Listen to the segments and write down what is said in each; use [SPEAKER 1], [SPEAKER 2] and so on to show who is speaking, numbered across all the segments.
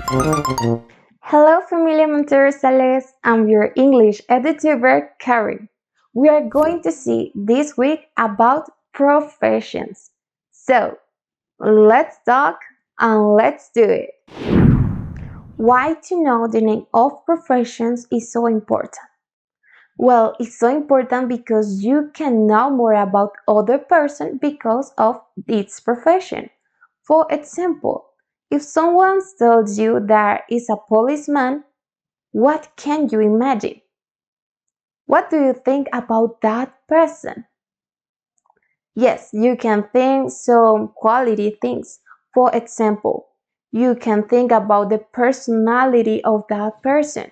[SPEAKER 1] Hello, familia Monteresales. I'm your English edutuber, Karen. We are going to see this week about professions. So, let's talk and let's do it. Why to know the name of professions is so important? Well, it's so important because you can know more about other person because of its profession. For example, if someone tells you there is a policeman, what can you imagine? What do you think about that person? Yes, you can think some quality things. For example, you can think about the personality of that person,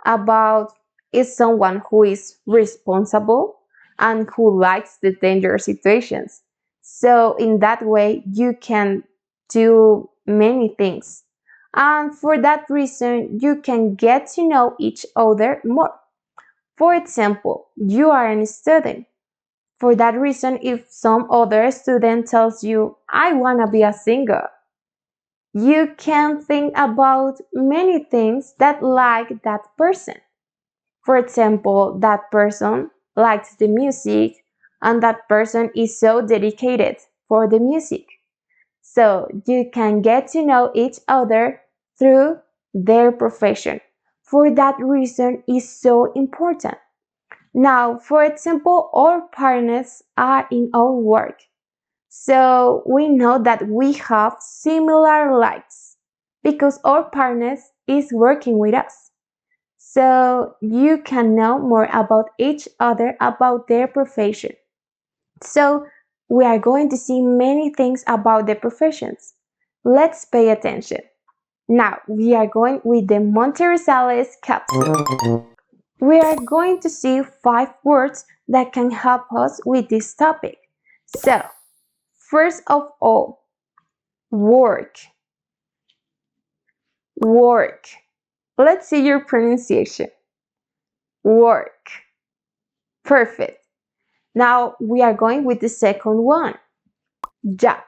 [SPEAKER 1] about is someone who is responsible and who likes the dangerous situations. So in that way, you can do many things. And for that reason, you can get to know each other more. For example, you are a student. For that reason, if some other student tells you, I want to be a singer, you can think about many things that like that person. For example, that person likes the music and that person is so dedicated for the music. So you can get to know each other through their profession. For that reason is so important. Now, for example, our partners are in our work. So we know that we have similar likes because our partners is working with us. So you can know more about each other, about their profession. So we are going to see many things about the professions. Let's pay attention. Now we are going with the Monteresales capsule. We are going to see 5 words that can help us with this topic. So, first of all, work. Work. Let's see your pronunciation. Work. Perfect. Now we are going with the second one. Job.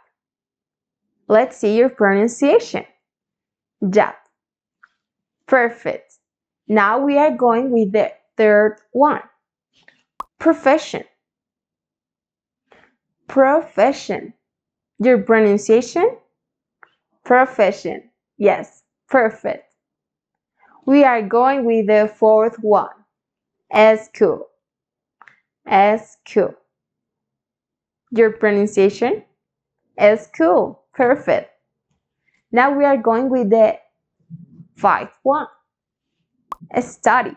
[SPEAKER 1] Let's see your pronunciation. Job. Perfect. Now we are going with the third one. Profession. Profession. Your pronunciation? Profession. Yes, perfect. We are going with the fourth one. School. School. Your pronunciation? School. Perfect. Now we are going with the fifth one. Study.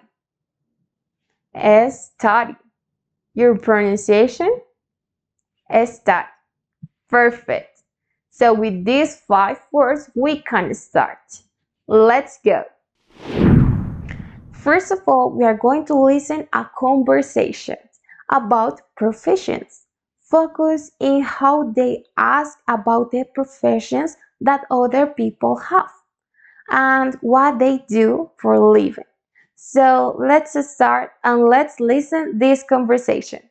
[SPEAKER 1] Study. Your pronunciation? Study. Perfect. So with these 5 words, we can start. Let's go. First of all, we are going to listen a conversation about professions. Focus in how they ask about the professions that other people have and what they do for a living. So let's start and let's listen this conversation.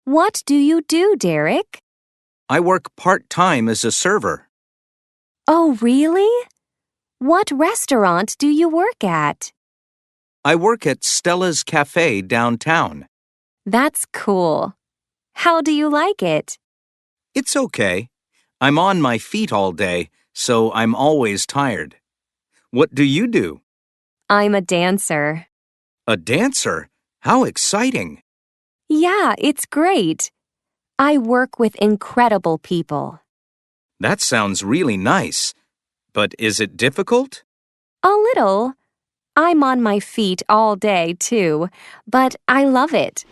[SPEAKER 2] What do you do, Derek?
[SPEAKER 3] I work part-time as a server.
[SPEAKER 2] Oh, really? What restaurant do you work at?
[SPEAKER 3] I work at Stella's Cafe downtown.
[SPEAKER 2] That's cool. How do you like it?
[SPEAKER 3] It's okay. I'm on my feet all day, so I'm always tired. What do you do?
[SPEAKER 2] I'm a dancer.
[SPEAKER 3] A dancer? How exciting!
[SPEAKER 2] Yeah, it's great. I work with incredible people.
[SPEAKER 3] That sounds really nice. But is it difficult?
[SPEAKER 2] A little. I'm on my feet all day, too, but I love it.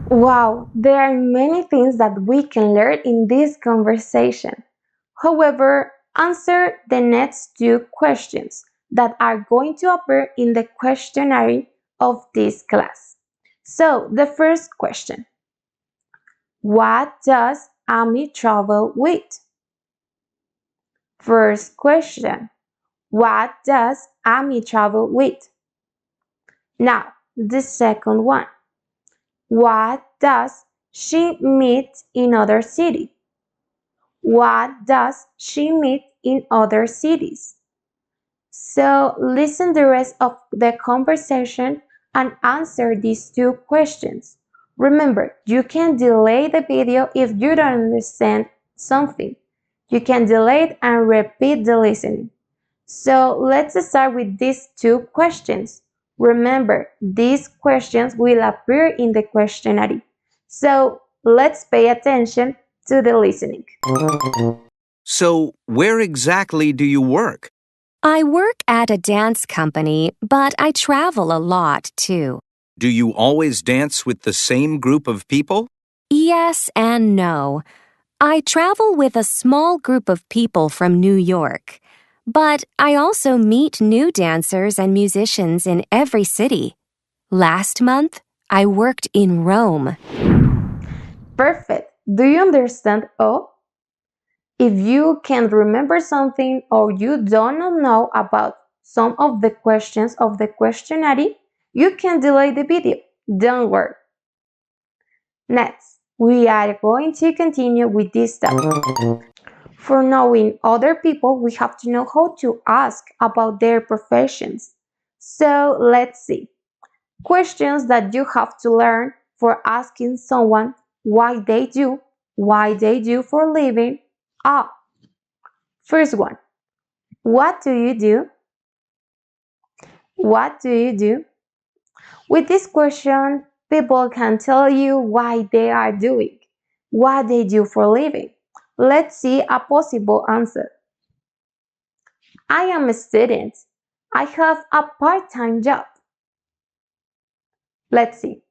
[SPEAKER 1] Wow, there are many things that we can learn in this conversation. However, answer the next 2 questions that are going to appear in the questionnaire of this class. So, the first question. What does Amy travel with? First question. What does Amy travel with? Now, the second one. What does she meet in other cities? What does she meet in other cities? So listen the rest of the conversation and answer these two questions. Remember, you can delay the video if you don't understand something. You can delay it and repeat the listening. So let's start with these two questions. Remember, these questions will appear in the questionnaire. So let's pay attention to the listening.
[SPEAKER 3] So, where exactly do you work?
[SPEAKER 2] I work at a dance company, but I travel a lot too.
[SPEAKER 3] Do you always dance with the same group of people?
[SPEAKER 2] Yes and no. I travel with a small group of people from New York. But I also meet new dancers and musicians in every city. Last month, I worked in Rome.
[SPEAKER 1] Perfect. Do you understand all? If you can't remember something or you don't know about some of the questions of the questionnaire, you can delay the video. Don't worry. Next, we are going to continue with this topic. For knowing other people, we have to know how to ask about their professions. So let's see. Questions that you have to learn for asking someone why they do for living are. First one, what do you do? What do you do? With this question, people can tell you why they are doing, what they do for living. Let's see a possible answer. I am a student. I have a part-time job. Let's see.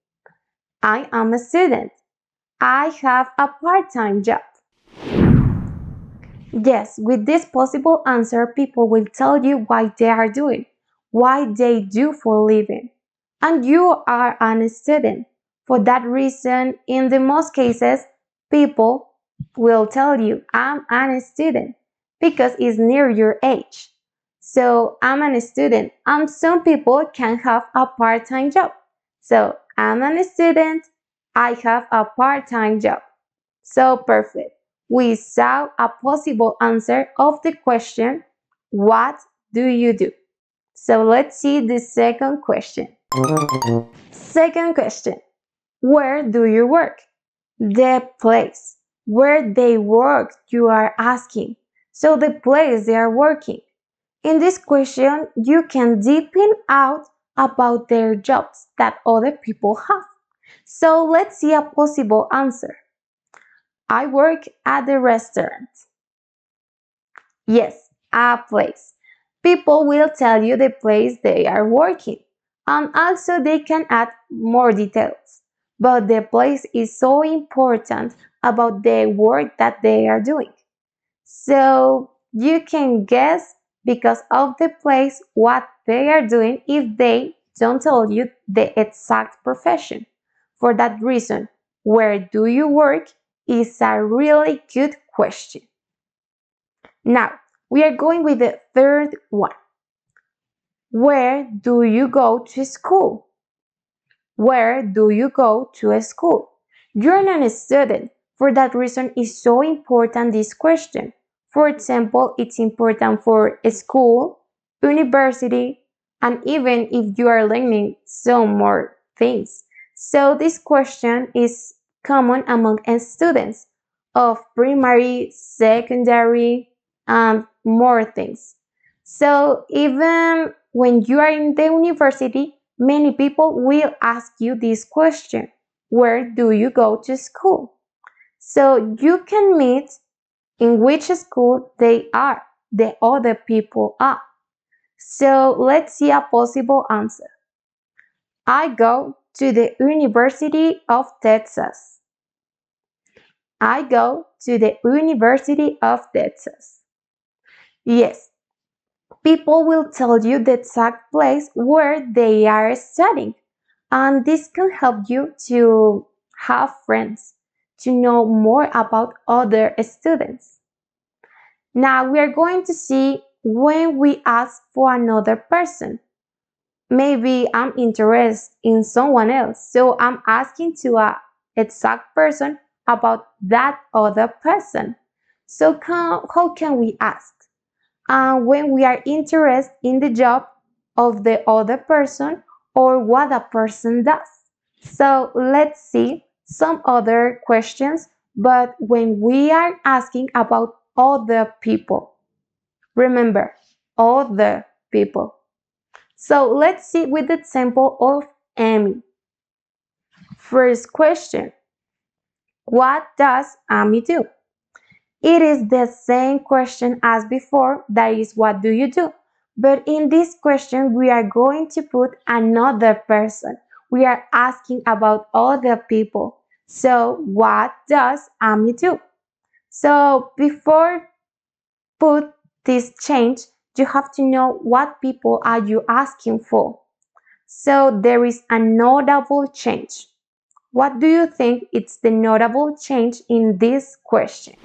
[SPEAKER 1] I am a student. I have a part-time job. Yes, with this possible answer, people will tell you why they are doing, why they do for living. And you are an student. For that reason, in the most cases, people will tell you, I'm an student, because it's near your age. So I'm an student, and some people can have a part-time job. So I'm an student, I have a part-time job. So perfect. We saw a possible answer of the question, what do you do? So let's see the second question. Second question, where do you work? The place where they work, you are asking. So the place they are working. In this question, you can deepen out about their jobs that other people have. So let's see a possible answer. I work at the restaurant. Yes, a place. People will tell you the place they are working, and also they can add more details. But the place is so important about the work that they are doing. So you can guess because of the place what they are doing if they don't tell you the exact profession. For that reason, where do you work is a really good question. Now, we are going with the third one. Where do you go to school? Where do you go to school? You're not a student. For that reason, it's so important this question. For example, it's important for a school, university, and even if you are learning some more things. So this question is common among students of primary, secondary, and more things. So even when you are in the university, many people will ask you this question, where do you go to school? So you can meet in which school they are, the other people are. So let's see a possible answer. I go to the University of Texas. I go to the University of Texas. Yes, people will tell you the exact place where they are studying. And this can help you to have friends, to know more about other students. Now we are going to see when we ask for another person. Maybe I'm interested in someone else, so I'm asking to a exact person about that other person. So how can we ask? when we are interested in the job of the other person or what a person does. So let's see some other questions, but when we are asking about other people, remember, other people. So let's see with the example of Amy. First question, what does Amy do? It is the same question as before, that is, what do you do? But in this question, we are going to put another person. We are asking about other people. So, what does Amy do? So, before put this change, you have to know what people are you asking for. So, there is a notable change. What do you think is the notable change in this question?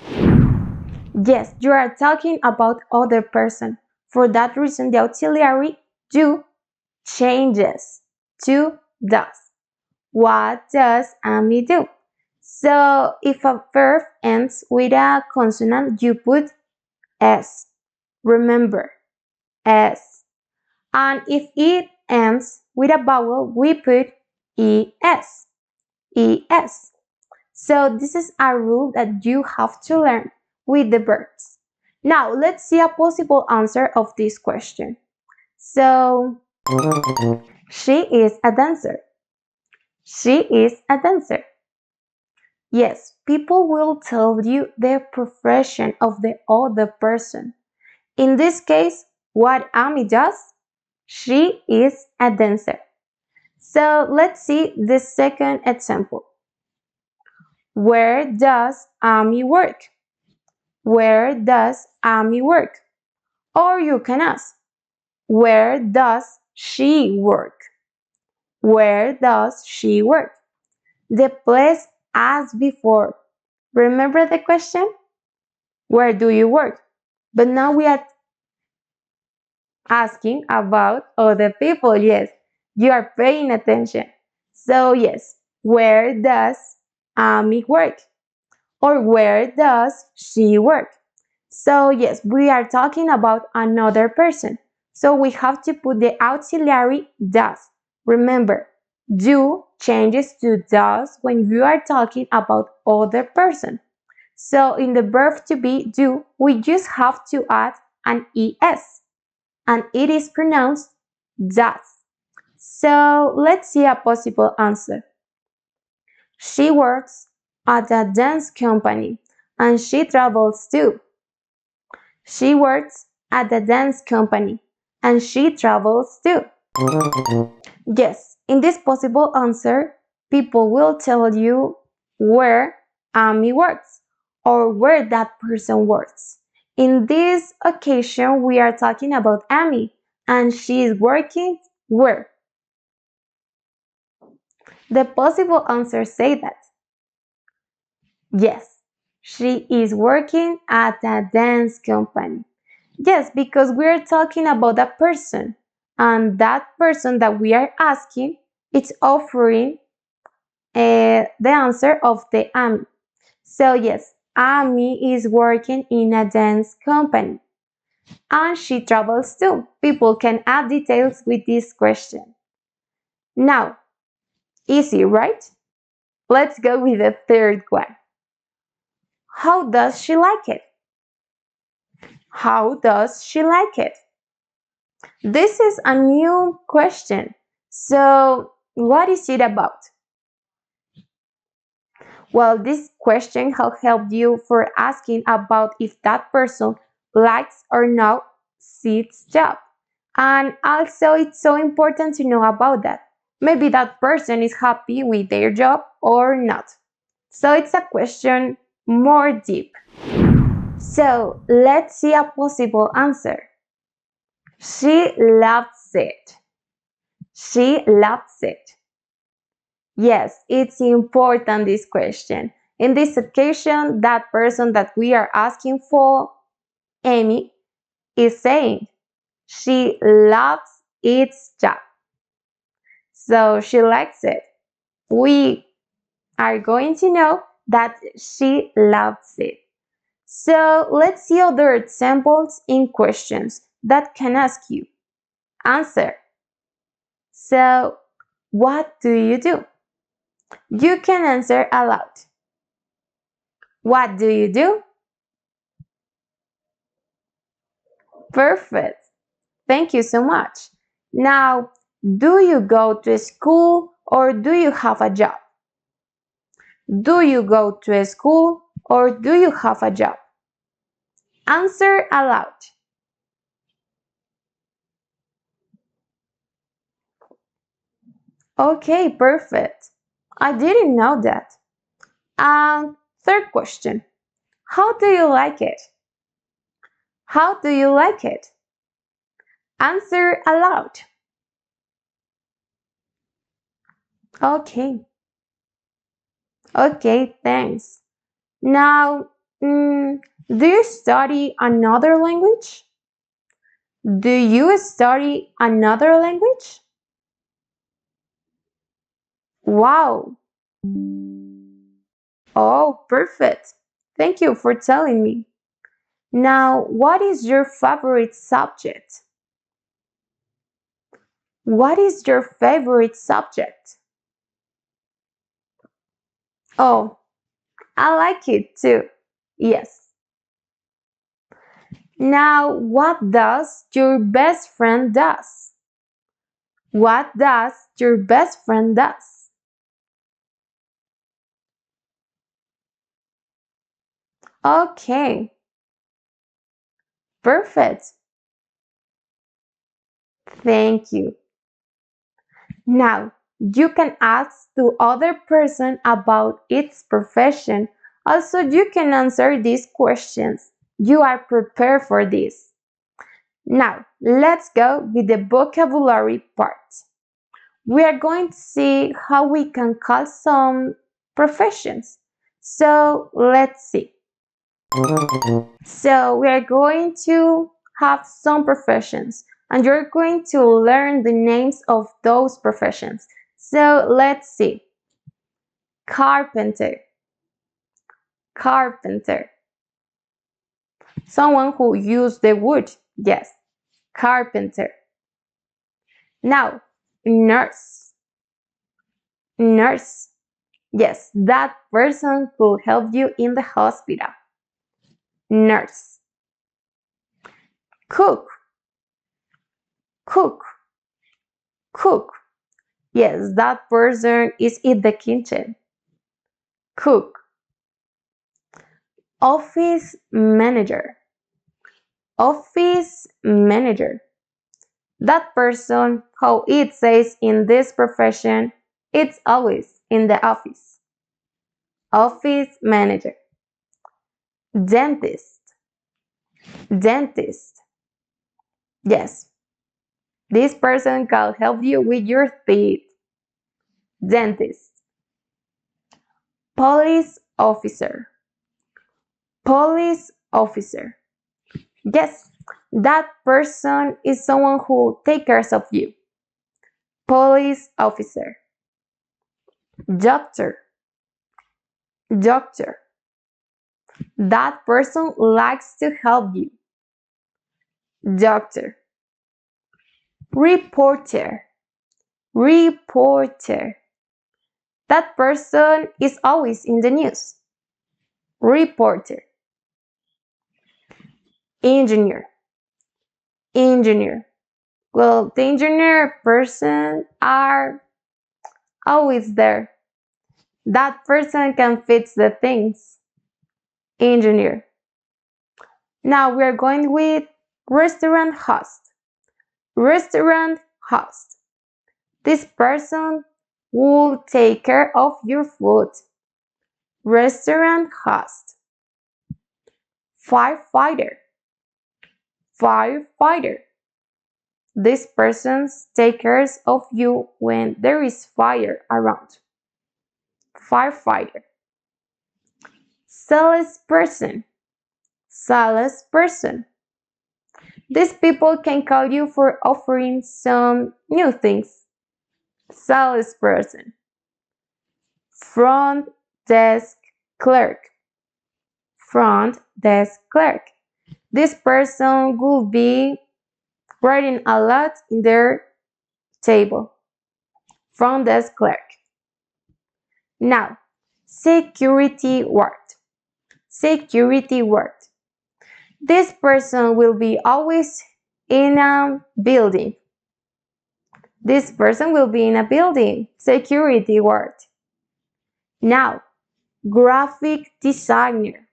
[SPEAKER 1] Yes, you are talking about other person. For that reason, the auxiliary do changes to does. What does Amy do? So if a verb ends with a consonant, you put S. Remember, S. And if it ends with a vowel, we put ES. ES. So this is a rule that you have to learn with the verbs. Now let's see a possible answer of this question. So she is a dancer. She is a dancer. Yes, people will tell you the profession of the other person. In this case, what Amy does? She is a dancer. So let's see the second example. Where does Amy work? Where does Amy work? Or you can ask, where does she work? Where does she work? The place as before. Remember the question? Where do you work? But now we are asking about other people. Yes, you are paying attention. So, yes, where does Amy work? Or where does she work? So yes, we are talking about another person. So we have to put the auxiliary does. Remember, do changes to does when you are talking about other person. So in the verb to be do, we just have to add an es, and it is pronounced does. So let's see a possible answer. She works at a dance company and she travels too. She works at the dance company and she travels too. Yes, in this possible answer, people will tell you where Amy works or where that person works. In this occasion, we are talking about Amy and she is working where? The possible answers say that. Yes, she is working at a dance company. Yes, because we are talking about a person, and that person that we are asking, it's offering the answer of the Amy. So yes, Amy is working in a dance company, and she travels too. People can add details with this question. Now, easy, right? Let's go with the third one. How does she like it? How does she like it? This is a new question. So, what is it about? Well, this question will help you for asking about if that person likes or not its job. And also, it's so important to know about that. Maybe that person is happy with their job or not. So, it's a question more deep. So, let's see a possible answer. She loves it. She loves it. Yes, it's important this question. In this occasion, that person that we are asking for, Amy, is saying she loves its job. So she likes it. We are going to know that she loves it. So let's see other examples in questions that can ask you. Answer. So, what do you do? You can answer aloud. What do you do? Perfect. Thank you so much. Now, do you go to school or do you have a job? Do you go to school or do you have a job? Answer aloud. Okay, perfect. I didn't know that. And third question. How do you like it? How do you like it? Answer aloud. Okay. Okay, thanks. Now, do you study another language? Do you study another language? Wow. Oh, perfect. Thank you for telling me. Now, what is your favorite subject? What is your favorite subject? Oh, I like it too. Yes. Now, what does your best friend does? What does your best friend does? Okay, perfect. Thank you. Now, you can ask the other person about its profession. Also, you can answer these questions. You are prepared for this. Now, let's go with the vocabulary part. We are going to see how we can call some professions. So, let's see. So, we are going to have some professions and you're going to learn the names of those professions. So, let's see. Carpenter. Carpenter. Someone who used the wood. Yes, carpenter. Now, nurse. Nurse. Yes, that person could help you in the hospital. Nurse. Cook. Cook. Cook. Yes, that person is in the kitchen. Cook. Office manager. Office manager. That person, how it says in this profession, it's always in the office. Office manager. Dentist. Dentist. Yes, this person can help you with your teeth. Dentist. Police officer. Police officer. Yes, that person is someone who takes care of you. Police officer. Doctor. Doctor. That person likes to help you. Doctor. Reporter. Reporter. That person is always in the news. Reporter. Engineer. Engineer. Well, the engineer person are always there. That person can fix the things. Engineer. Now we're going with restaurant host. Restaurant host. This person will take care of your food. Restaurant host. Firefighter. Firefighter. This person takes care of you when there is fire around. Firefighter. Salesperson. Salesperson. These people can call you for offering some new things. Salesperson. Front desk clerk. front desk clerk. This person will be writing a lot in their table. Front desk clerk. Now, security guard. Security guard. This person will be always in a building. This person will be in a building. Security guard. Now, graphic designer.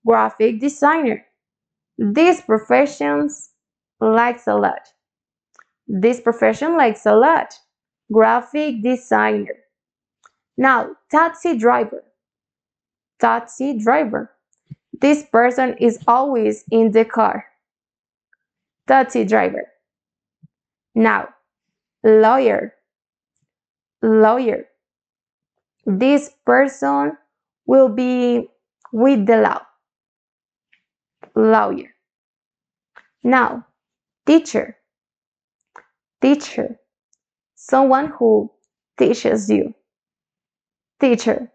[SPEAKER 1] Graphic designer. This profession likes a lot. This profession likes a lot. Graphic designer. Now, taxi driver. Taxi driver. This person is always in the car. Taxi driver. Now, lawyer. Lawyer. This person will be with the law. Lawyer. Now, teacher. Teacher. Someone who teaches you. Teacher.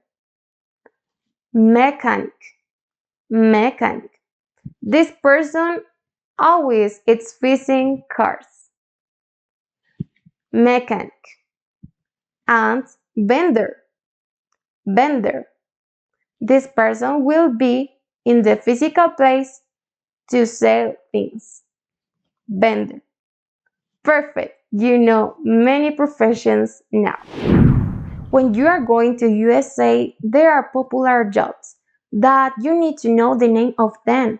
[SPEAKER 1] Mechanic. Mechanic. This person always is fixing cars. Mechanic. And vendor. Vendor. This person will be in the physical place to sell things. Vendor. Perfect. You know many professions now. When you are going to USA, there are popular jobs that you need to know the name of them.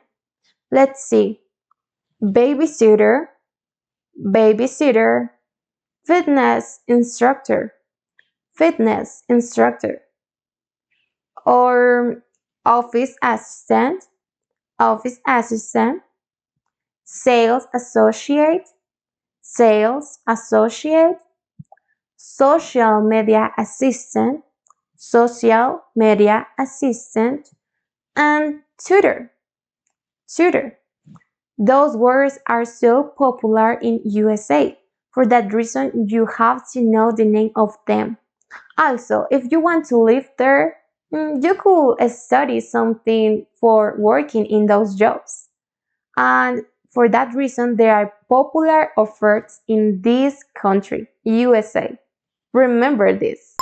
[SPEAKER 1] Let's see. Babysitter, babysitter, fitness instructor, fitness instructor, or office assistant, office assistant, sales associate, sales associate, social media assistant, social media assistant, and tutor, tutor. Those words are so popular in USA. For that reason, you have to know the name of them. Also, if you want to live there, you could study something for working in those jobs. And for that reason, there are popular offers in this country, USA. Remember this.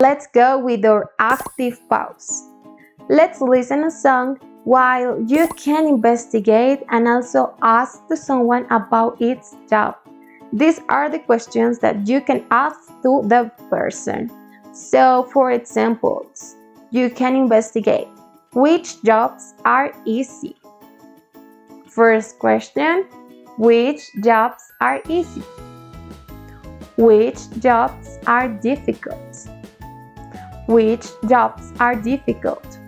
[SPEAKER 1] Let's go with our active pause. Let's listen a song while you can investigate and also ask to someone about its job. These are the questions that you can ask to the person. So, for examples, you can investigate which jobs are easy. First question, which jobs are easy? Which jobs are difficult? Which jobs are difficult?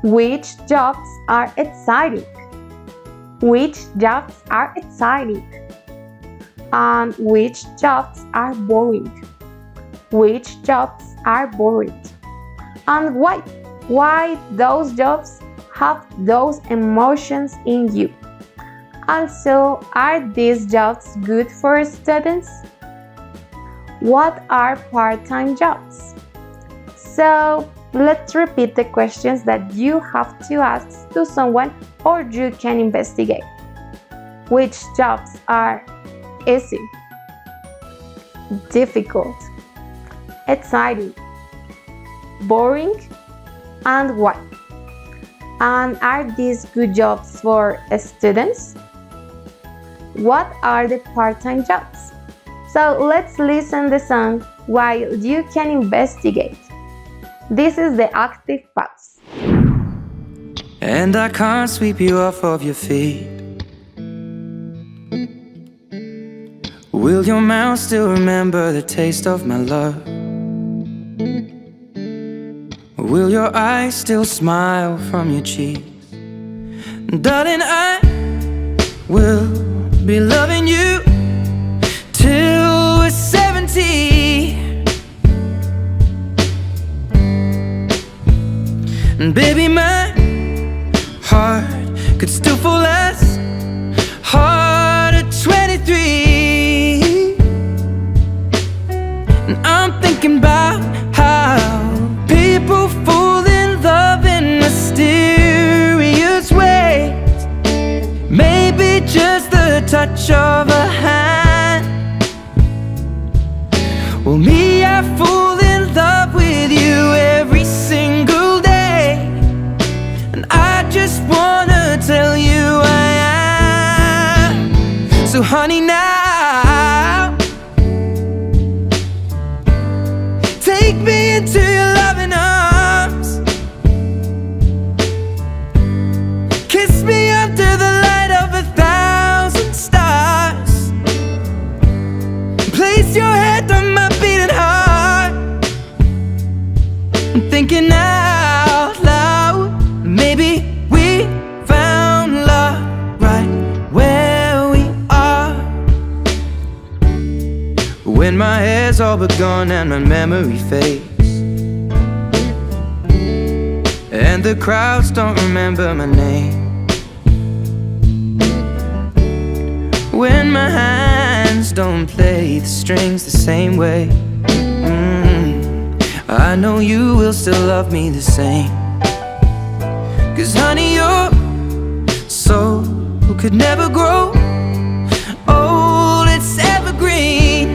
[SPEAKER 1] Which jobs are exciting? Which jobs are exciting? And which jobs are boring? Which jobs are boring? And why? Why those jobs have those emotions in you? Also, are these jobs good for students? What are part-time jobs? So, let's repeat the questions that you have to ask to someone or you can investigate. Which jobs are easy, difficult, exciting, boring, and why? And are these good jobs for students? What are the part-time jobs? So let's listen the song while you can investigate. This is the active pause.
[SPEAKER 4] And I can't sweep you off of your feet. Will your mouth still remember the taste of my love? Will your eyes still smile from your cheeks? Darling, I will be loving you till we're 70. And baby, my heart could still fall as hard at 23. And I'm thinking about how people fall in love in mysterious touch of a hand. Well, me, I fall in love with you every single day, and I just wanna tell you I am. So honey, now take me into your loving arms. Kiss me under the light of 1,000 stars. Place your head on my beating heart. I'm thinking out loud, maybe we found love right where we are. When my hair's all but gone and my memory fades, and the crowds don't remember my name, when my hands don't play the strings the same way, I know you will still love me the same. 'Cause honey, your soul could never grow old, it's evergreen.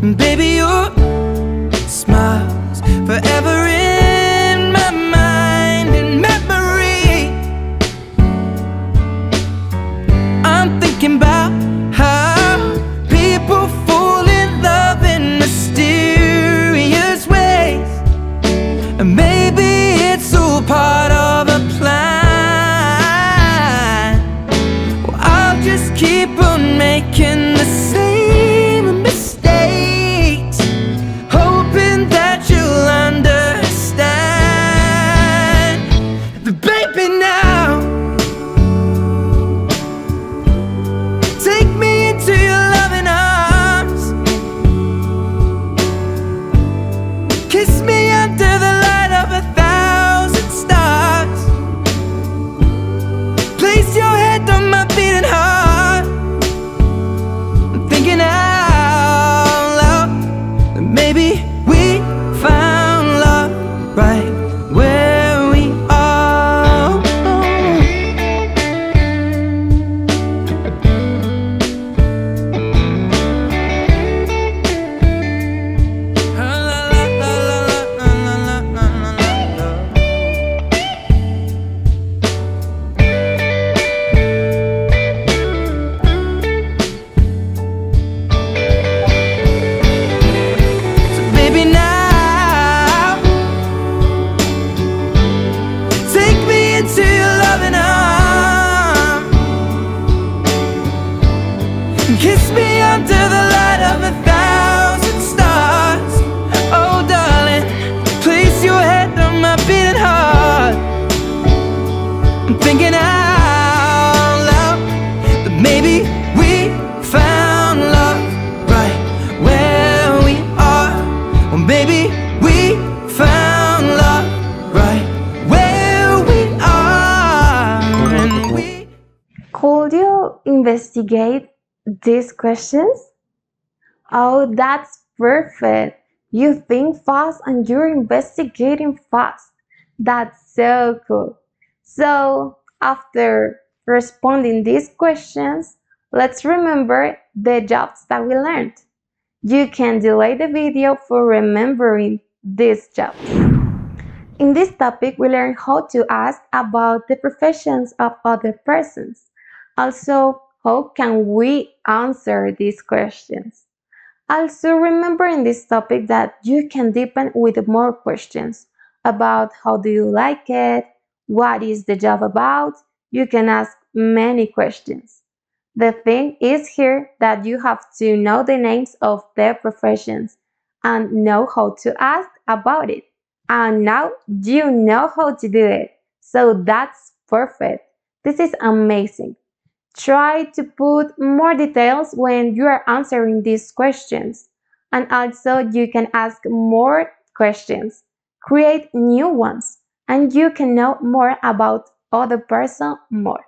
[SPEAKER 4] And baby, your smile's forever in my mind and memory. I'm thinking about how people fall in love in mysterious ways, and maybe it's all part of a plan. Well, I'll just keep on making the same mistakes, hoping that you'll understand. But baby, now take me into your loving arms. Kiss me under the light of 1,000 stars. Place your head on my beating heart. I'm thinking out loud that maybe we found love right where we are. So baby, now take me into your loving arms. Kiss me under the light of 1,000 stars. Oh darling, place your head on my beating heart. I'm thinking out loud that maybe we found love right where we are. Or maybe we found love right where we are. And we
[SPEAKER 1] Could you investigate these questions? Oh, that's perfect. You think fast and you're investigating fast. That's so cool. So, after responding these questions, let's remember the jobs that we learned. You can delay the video for remembering these jobs. In this topic, we learn how to ask about the professions of other persons. Also, how can we answer these questions? Also, remember in this topic that you can deepen with more questions about how do you like it, what is the job about. You can ask many questions. The thing is here that you have to know the names of their professions and know how to ask about it. And now you know how to do it. So that's perfect. This is amazing. Try to put more details when you are answering these questions. And also, you can ask more questions, create new ones, and you can know more about other person more.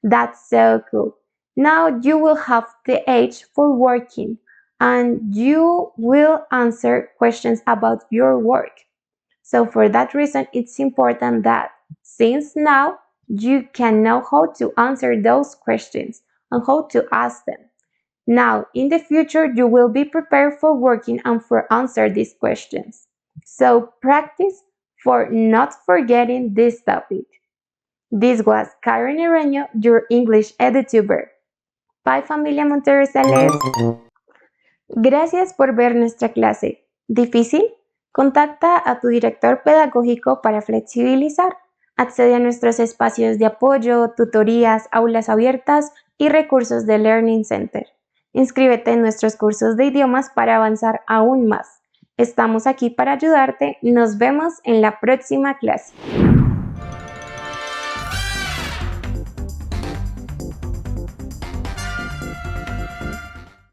[SPEAKER 1] That's so cool. Now you will have the age for working and you will answer questions about your work. So for that reason, it's important that since now you can know how to answer those questions and how to ask them. Now, in the future, you will be prepared for working and for answer these questions. So practice for not forgetting this topic. This was Karen Ireño, your English EduTuber. Bye, familia Monterrey. Gracias por ver nuestra clase. ¿Difícil? Contacta a tu director pedagógico para flexibilizar. Accede a nuestros espacios de apoyo, tutorías, aulas abiertas y recursos de Learning Center. Inscríbete en nuestros cursos de idiomas para avanzar aún más. Estamos aquí para ayudarte. Nos vemos en la próxima clase.